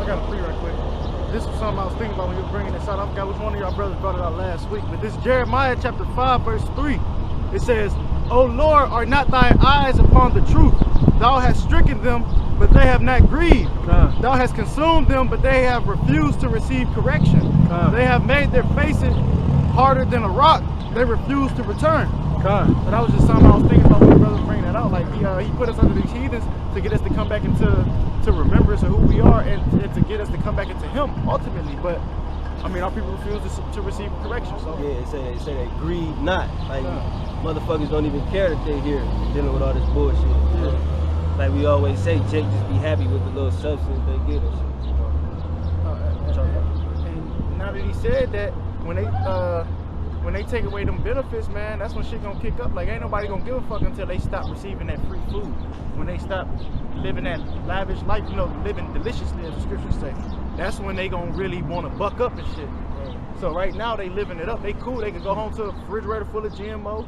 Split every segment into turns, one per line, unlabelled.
I got a free right quick. This is something I was thinking about when you were bringing this out. I forgot which one of y'all brothers brought it out last week, but this is Jeremiah chapter 5, verse 3. It says, O Lord, are not thine eyes upon the truth? Thou hast stricken them, but they have not grieved. Thou hast consumed them, but they have refused to receive correction. They have made their faces harder than a rock. They refuse to return. But that was just something I was thinking about when the brothers bringing that out. Like he put us under these heathens to get us to come back into remembrance of who we are and to get us to come back into Him ultimately. But I mean, our people refuse to receive correction. So
yeah, it say they grieve not. Like motherfuckers don't even care that they're here dealing with all this bullshit. Yeah. Like we always say, just be happy with the little substance they get us.
And now that he said that, when they take away them benefits, man, that's when shit gonna kick up. Like ain't nobody gonna give a fuck until they stop receiving that free food. When they stop living that lavish life, you know, living deliciously, as the scriptures say. That's when they gonna really wanna buck up and shit. So right now they living it up. They cool. They can go home to a refrigerator full of GMO.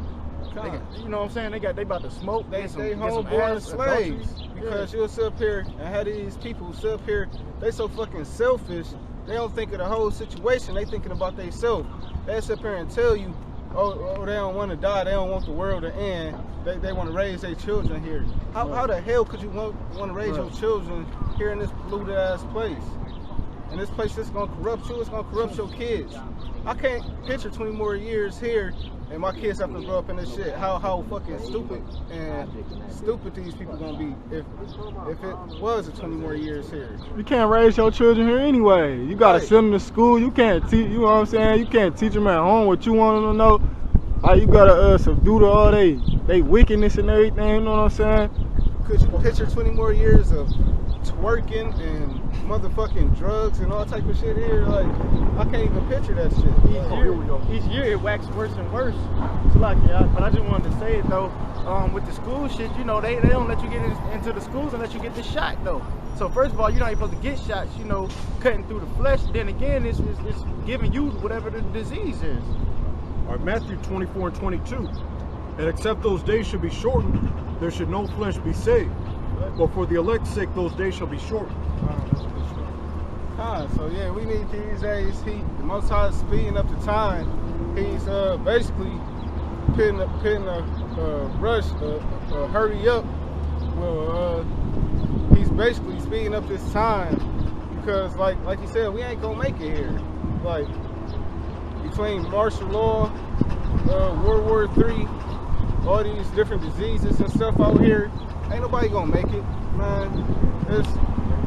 You know what I'm saying? They about to smoke.
They homeborn slaves. Because you'll sit up here and have these people sit up here. They so fucking selfish. They don't think of the whole situation. They thinking about themselves. They sit up here and tell you, oh, they don't want to die. They don't want the world to end. They want to raise their children here. How the hell could you want to raise your children here in this polluted ass place? And this place is gonna corrupt you. It's gonna corrupt your kids. I can't picture 20 more years here and my kids have to grow up in this shit. How fucking stupid these people gonna be if it was a 20 more years here.
You can't raise your children here anyway. You gotta send them to school. You can't teach. You know what I'm saying? You can't teach them at home what you want them to know. Like you gotta subdue to all they wickedness and everything. You know what I'm saying?
Could you picture 20 more years of twerking and motherfucking drugs and all type of shit here? Like, I can't even picture that shit.
Each year it waxes worse and worse. So like, but I just wanted to say it though, with the school shit, you know, they don't let you get into the schools unless you get the shot though. So first of all, you're not supposed to get shots, you know, cutting through the flesh. Then again, it's giving you whatever the disease is.
All right, Matthew 24 and 22. And except those days should be shortened, there should no flesh be saved. But for the elect's sake, those days shall be shortened.
So yeah, we need these days. The Most High is speeding up the time. He's basically putting a rush, hurry up. Well, he's basically speeding up this time because, like you said, we ain't gonna make it here. Like between martial law, World War III, all these different diseases and stuff out here. Ain't nobody gonna make it, man.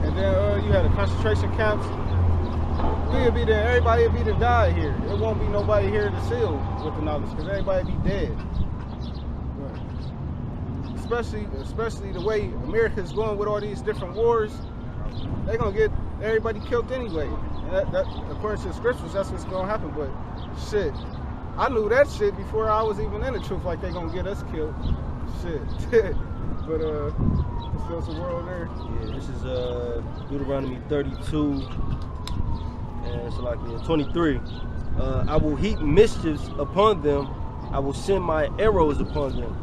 And then you had the concentration camps. We'll be there. Everybody will be to die here. There won't be nobody here to seal with the knowledge because everybody be dead. Especially the way America's going with all these different wars. They're gonna get everybody killed anyway. And that according to the scriptures, that's what's gonna happen. But shit, I knew that shit before I was even in the truth. Like they gonna get us killed. Shit. But there's still some world there.
Yeah, this is Deuteronomy 32 and it's like 23. I will heap mischiefs upon them. I will send my arrows upon them.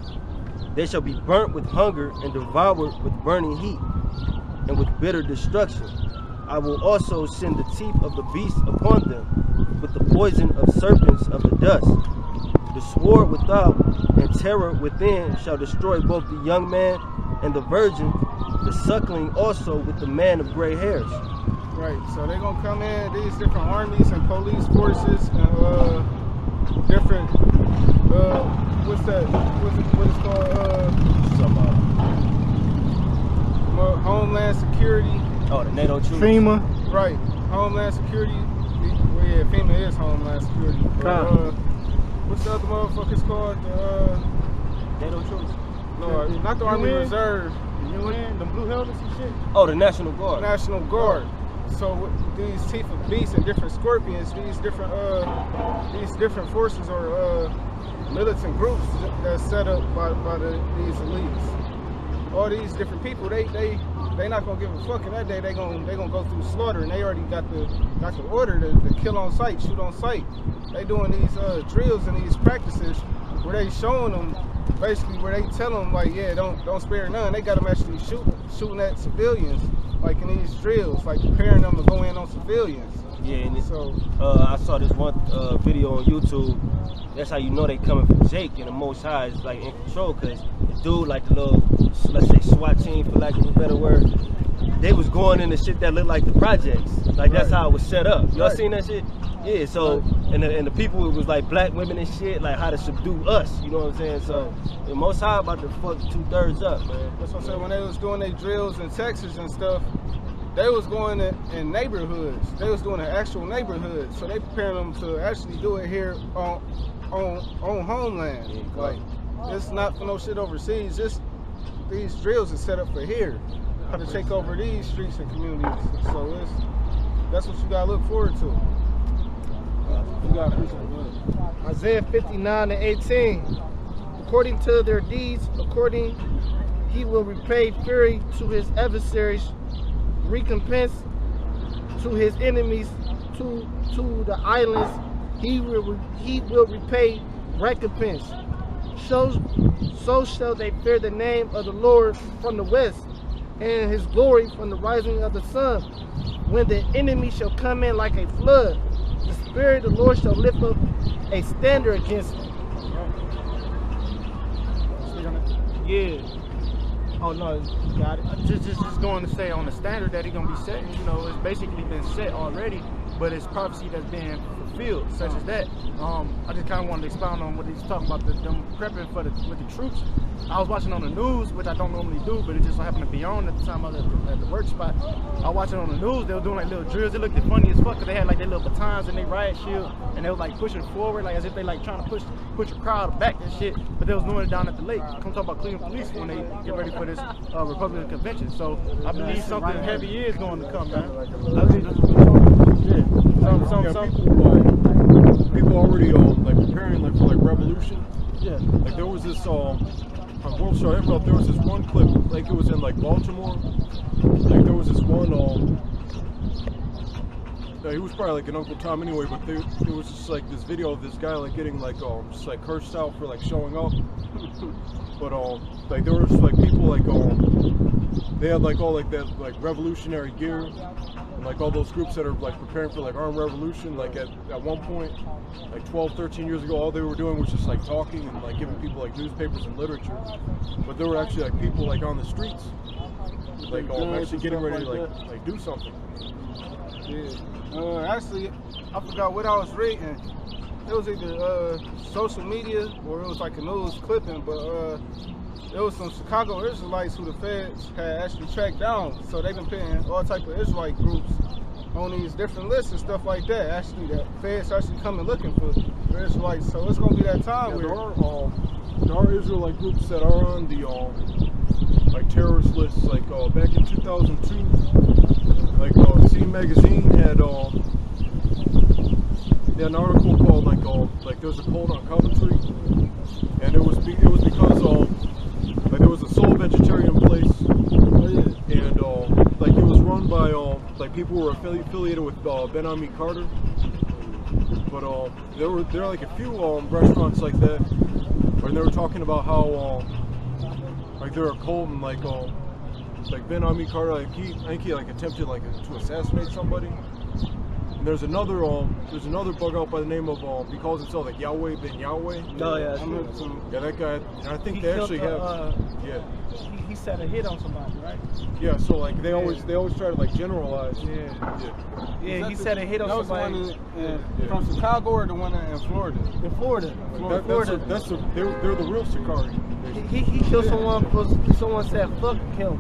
They shall be burnt with hunger and devoured with burning heat and with bitter destruction. I will also send the teeth of the beast upon them with the poison of serpents of the dust. The sword without and terror within shall destroy both the young man and the virgin, the suckling also with the man of gray hairs.
Right, so they're gonna come in, these different armies and police forces and different, what it's called, Homeland Security.
Oh, the NATO troops.
FEMA.
Right, Homeland Security. Well, yeah, FEMA is Homeland Security. But, what's the other motherfuckers called?
NATO troops?
No, not the Army Reserve.
The UN, the blue helmets and shit?
Oh, the National Guard.
National Guard. So with these teeth of beasts and different scorpions, these different forces or militant groups that's set up by these elites. All these different people, they not gonna give a fuck. In that day, they gonna go through slaughter, and they already got the order to kill on sight, shoot on sight. They doing these drills and these practices where they showing them basically where they tell them like, yeah, don't spare none. They got them actually shooting at civilians like in these drills, like preparing them to go in on civilians.
Yeah, and
So
I saw this one video on YouTube. That's how you know they coming from Jake, and the Most High is like in control, cause the dude, like the little, let's say SWAT team, for lack of a better word, they was going into shit that looked like the projects. Like that's how it was set up. Y'all seen that shit? Yeah. So and the people, it was like black women and shit, like how to subdue us. You know what I'm saying? So the Most High about to fuck 2/3 up, man.
that's what I'm saying. When they was doing their drills in Texas and stuff, they was going in neighborhoods. They was doing an actual neighborhood. So they preparing them to actually do it here on homeland.
Yeah,
like it's not for no shit overseas. These drills are set up for here, how to take over these streets and communities. So that's what you gotta look forward to. You gotta appreciate it.
Isaiah 59:18. According to their deeds, he will repay fury to his adversaries, recompense to his enemies, to the islands. He will repay recompense. So shall they fear the name of the Lord from the west, and his glory from the rising of the sun. When the enemy shall come in like a flood, the Spirit of the Lord shall lift up a standard against him. Yeah. Oh no, got it. Just going to say on the standard that he's gonna be setting. You know, it's basically been set already, but it's prophecy that's being fulfilled, such as that. I just kind of wanted to expound on what he's talking about, them prepping with the troops. I was watching on the news, which I don't normally do, but it just so happened to be on at the time I was at the work spot. I was watching on the news. They were doing like little drills. It looked funny as fuck because they had like their little batons and they riot shield, and they was like pushing forward, like as if they like trying to push a crowd back and shit. But they was doing it down at the lake. Come talk about Cleveland police when they get ready for this Republican convention. So I believe something heavy is going to come, man. I believe,
People already like preparing like for like revolution.
yeah.
Like there was this on World Star Emerald, there was this one clip, like it was in like Baltimore. Like there was this one he was probably like an Uncle Tom anyway, but there was just like this video of this guy like getting like just like cursed out for like showing up. But like there was like people like they had like all like that like revolutionary gear, and like all those groups that are like preparing for like armed revolution. Like at one point, like 12, 13 years ago, all they were doing was just like talking and like giving people like newspapers and literature. But there were actually like people like on the streets, like actually getting ready to like do something.
Yeah. Actually, I forgot what I was reading. It was either social media or it was like a news clipping, but there was some Chicago Israelites who the feds had actually tracked down. So they've been putting all type of Israelite groups on these different lists and stuff like that. Actually, the feds actually coming looking for Israelites. So it's gonna be that time where
there are Israelite groups that are on the like terrorist lists. Like back in 2002, like C Magazine had an article called like there was a cult on Coventry, and it was because like there was a soul vegetarian place, and like it was run by like people who were affiliated with Ben-Ami Carter. But there were like a few restaurants like that, where they were talking about how like they're a cult, and like Ben-Ami Carter, like I think he like attempted like to assassinate somebody. And there's another bug out by the name of he calls himself like Yahweh Ben Yahweh.
No, yeah,
yeah, that guy. And I think they actually have. Yeah.
He set a hit on somebody, right?
Yeah, so like they always try to like generalize.
Yeah, he set a hit on somebody.
From Chicago or the one in Florida?
In Florida.
They're the real Sicarii.
He killed someone because someone said fuck him.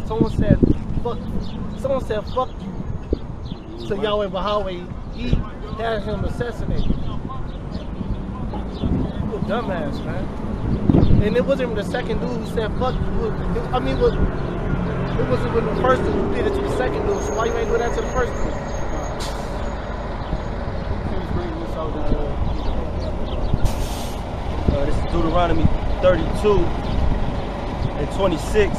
Someone said fuck you to Yahweh Bahaweh. He had him assassinated. You a dumbass, man. And it wasn't even the second dude who said fuck you. I mean, it wasn't even the first dude who did it to the second dude. So why you ain't do that to the first dude?
This is Deuteronomy 32 and 26.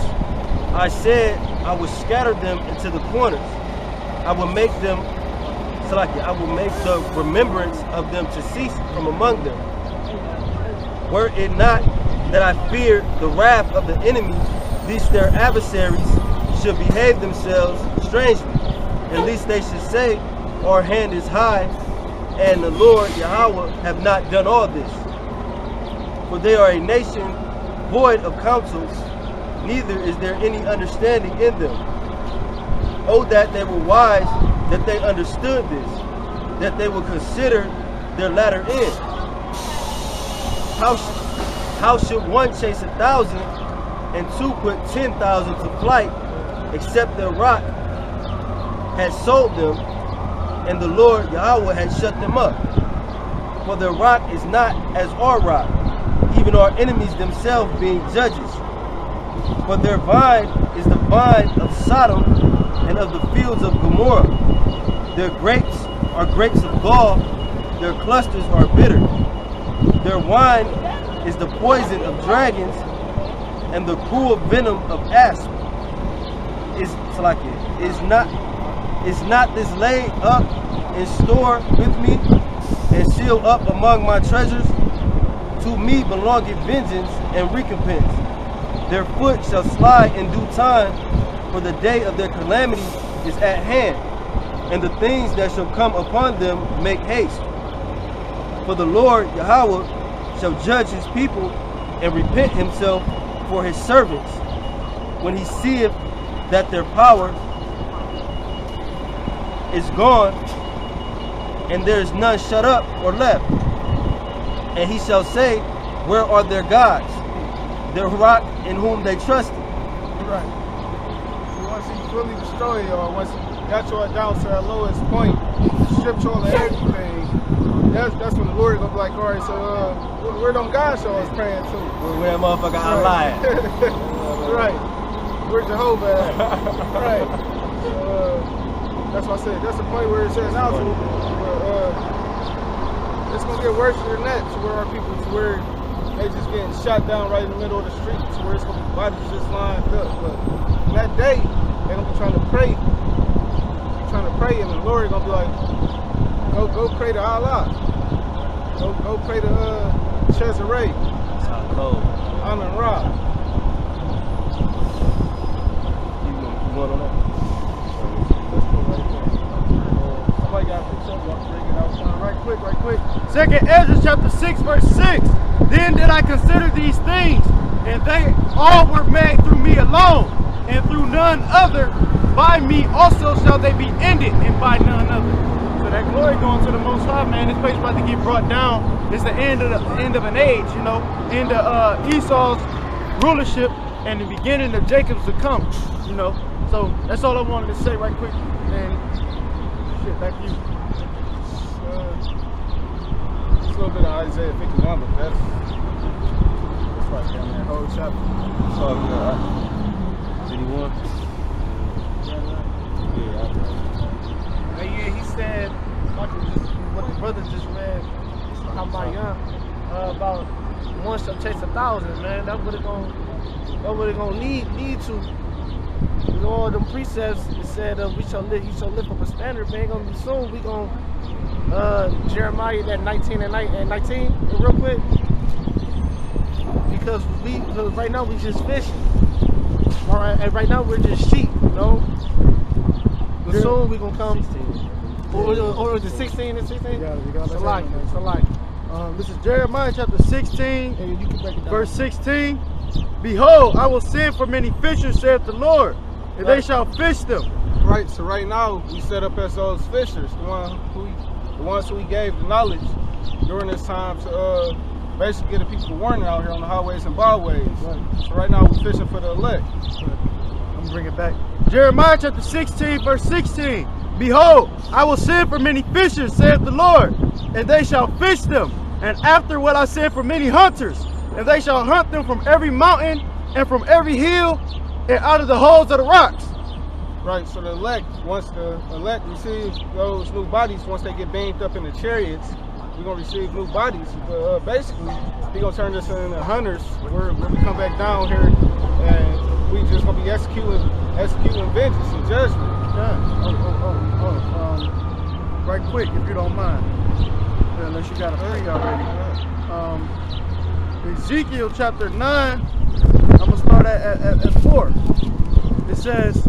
I said I would scatter them into the corners. I will make them, I will make the remembrance of them to cease from among them. Were it not that I feared the wrath of the enemy, these their adversaries, should behave themselves strangely. At least they should say, our hand is high, and the Lord Yahweh have not done all this. For they are a nation void of counsel, neither is there any understanding in them. Oh, that they were wise, that they understood this, that they would consider their latter end. How should one chase 1,000 and two put 10,000 to flight, except their rock had sold them, and the Lord Yahweh had shut them up? For their rock is not as our rock, even our enemies themselves being judges. For their vine is the vine of Sodom and of the fields of Gomorrah. Their grapes are grapes of gall, their clusters are bitter. Their wine is the poison of dragons, and the cruel venom of asp. Is not this laid up in store with me, and sealed up among my treasures? To me belongeth vengeance and recompense. Their foot shall slide in due time, for the day of their calamity is at hand, and the things that shall come upon them make haste. For the Lord Yahweh shall judge his people and repent himself for his servants, when he seeth that their power is gone, and there is none shut up or left. And he shall say, where are their gods, their rock in whom they trusted?
Right. So once he fully destroyed y'all, once he got y'all down to that lowest point, stripped y'all of everything, that's when the Lord gonna be like, all right, so where them guys y'all is praying to?
Where that motherfucker I lied.
Right. Where Jehovah at? Right. So that's why I said that's the point where it says now to it's gonna get worse than that, to where our people, to where they just getting shot down right in the middle of the street, to where it's gonna be bodies just lined up. But that day, they're gonna be trying to pray, and the Lord gonna be like, go pray to Allah. Go pray to Cesare.
That's how cold.
Amen Ra.
You want on that?
Let's go right there. Somebody got to fix up, y'all bring it out.
Right quick. 2nd Ezra chapter 6, verse 6. Then did I consider these things, and they all were made through me alone, and through none other. By me also shall they be ended, and by none other. So that glory going to the Most High, man. This place about to get brought down. It's the end of an age, you know, end of Esau's rulership, and the beginning of Jacob's to come, you know. So that's all I wanted to say right quick. And shit, back to you.
Just a little bit of Isaiah 51, but that's like down that whole chapter.
It's all good, right? 51?
Yeah, he said, what the brother just read, how my young, about one shall chase 1,000, man. That's what it gonna lead to. You know, all them precepts, it said he shall lift up a standard, man. Gonna be soon. We gonna Jeremiah that 19 and 19 real quick, because right now we just fishing. All right, and right now we're just sheep, you know. But soon we gonna come. 16. Or is it 16 and 16?
You got
it's a lot. This is Jeremiah chapter 16,
and you can break it down.
verse 16. Behold, I will send for many fishers, saith the Lord, and they shall fish them.
Right, so right now we set up as those fishers, the ones who he gave the knowledge during this time to basically get the people warning out here on the highways and byways. Right. So right now we're fishing for the elect.
I'm gonna bring it back. Jeremiah chapter 16, verse 16. Behold, I will send for many fishers, saith the Lord, and they shall fish them. And afterward I send for many hunters, and they shall hunt them from every mountain and from every hill and out of the holes of the rocks.
Right, so the elect, once the elect receives those new bodies, once they get beamed up in the chariots, we're going to receive new bodies. Basically, he's going to turn us into hunters where we come back down here and we just going to be executing vengeance and judgment.
Right quick, if you don't mind, unless you got a free already. Ezekiel chapter 9, I'm going to start at 4. It says,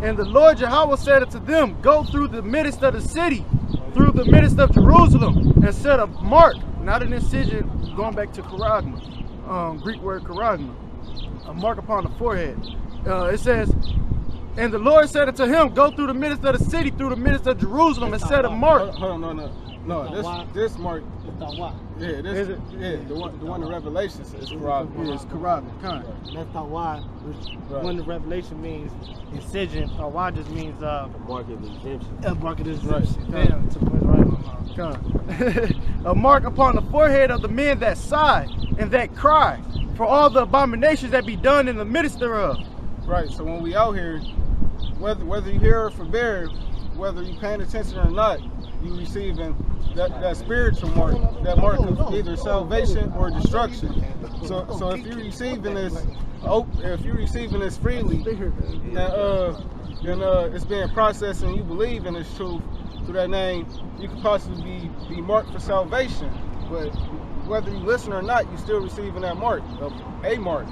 and the Lord Yahweh said unto them, go through the midst of the city, through the midst of Jerusalem, and set a mark, not an incision, going back to charagma, Greek word charagma, a mark upon the forehead. It says, and the Lord said unto him, go through the midst of the city, through the midst of Jerusalem, and set a mark.
Hold on, no. This mark. Yeah, the one in Revelation is charagma.
Yeah, it's charagma, kind.
That's not why. When the revelation means incision, or why just means
Mark of exemption.
mark of this
Right.
Damn, took me right on my
A mark upon the forehead of the men that sigh and that cry for all the abominations that be done in the midst thereof.
Right. So when we out here, whether you hear or forbear, whether you paying attention or not, you receiving that spiritual mark, that mark of either salvation or destruction. So if you're receiving this freely, then it's being processed and you believe in this truth through that name, you could possibly be marked for salvation. But whether you listen or not, you still receiving that mark, a mark,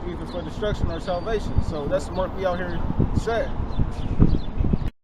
either for destruction or salvation. So that's the mark we out here set.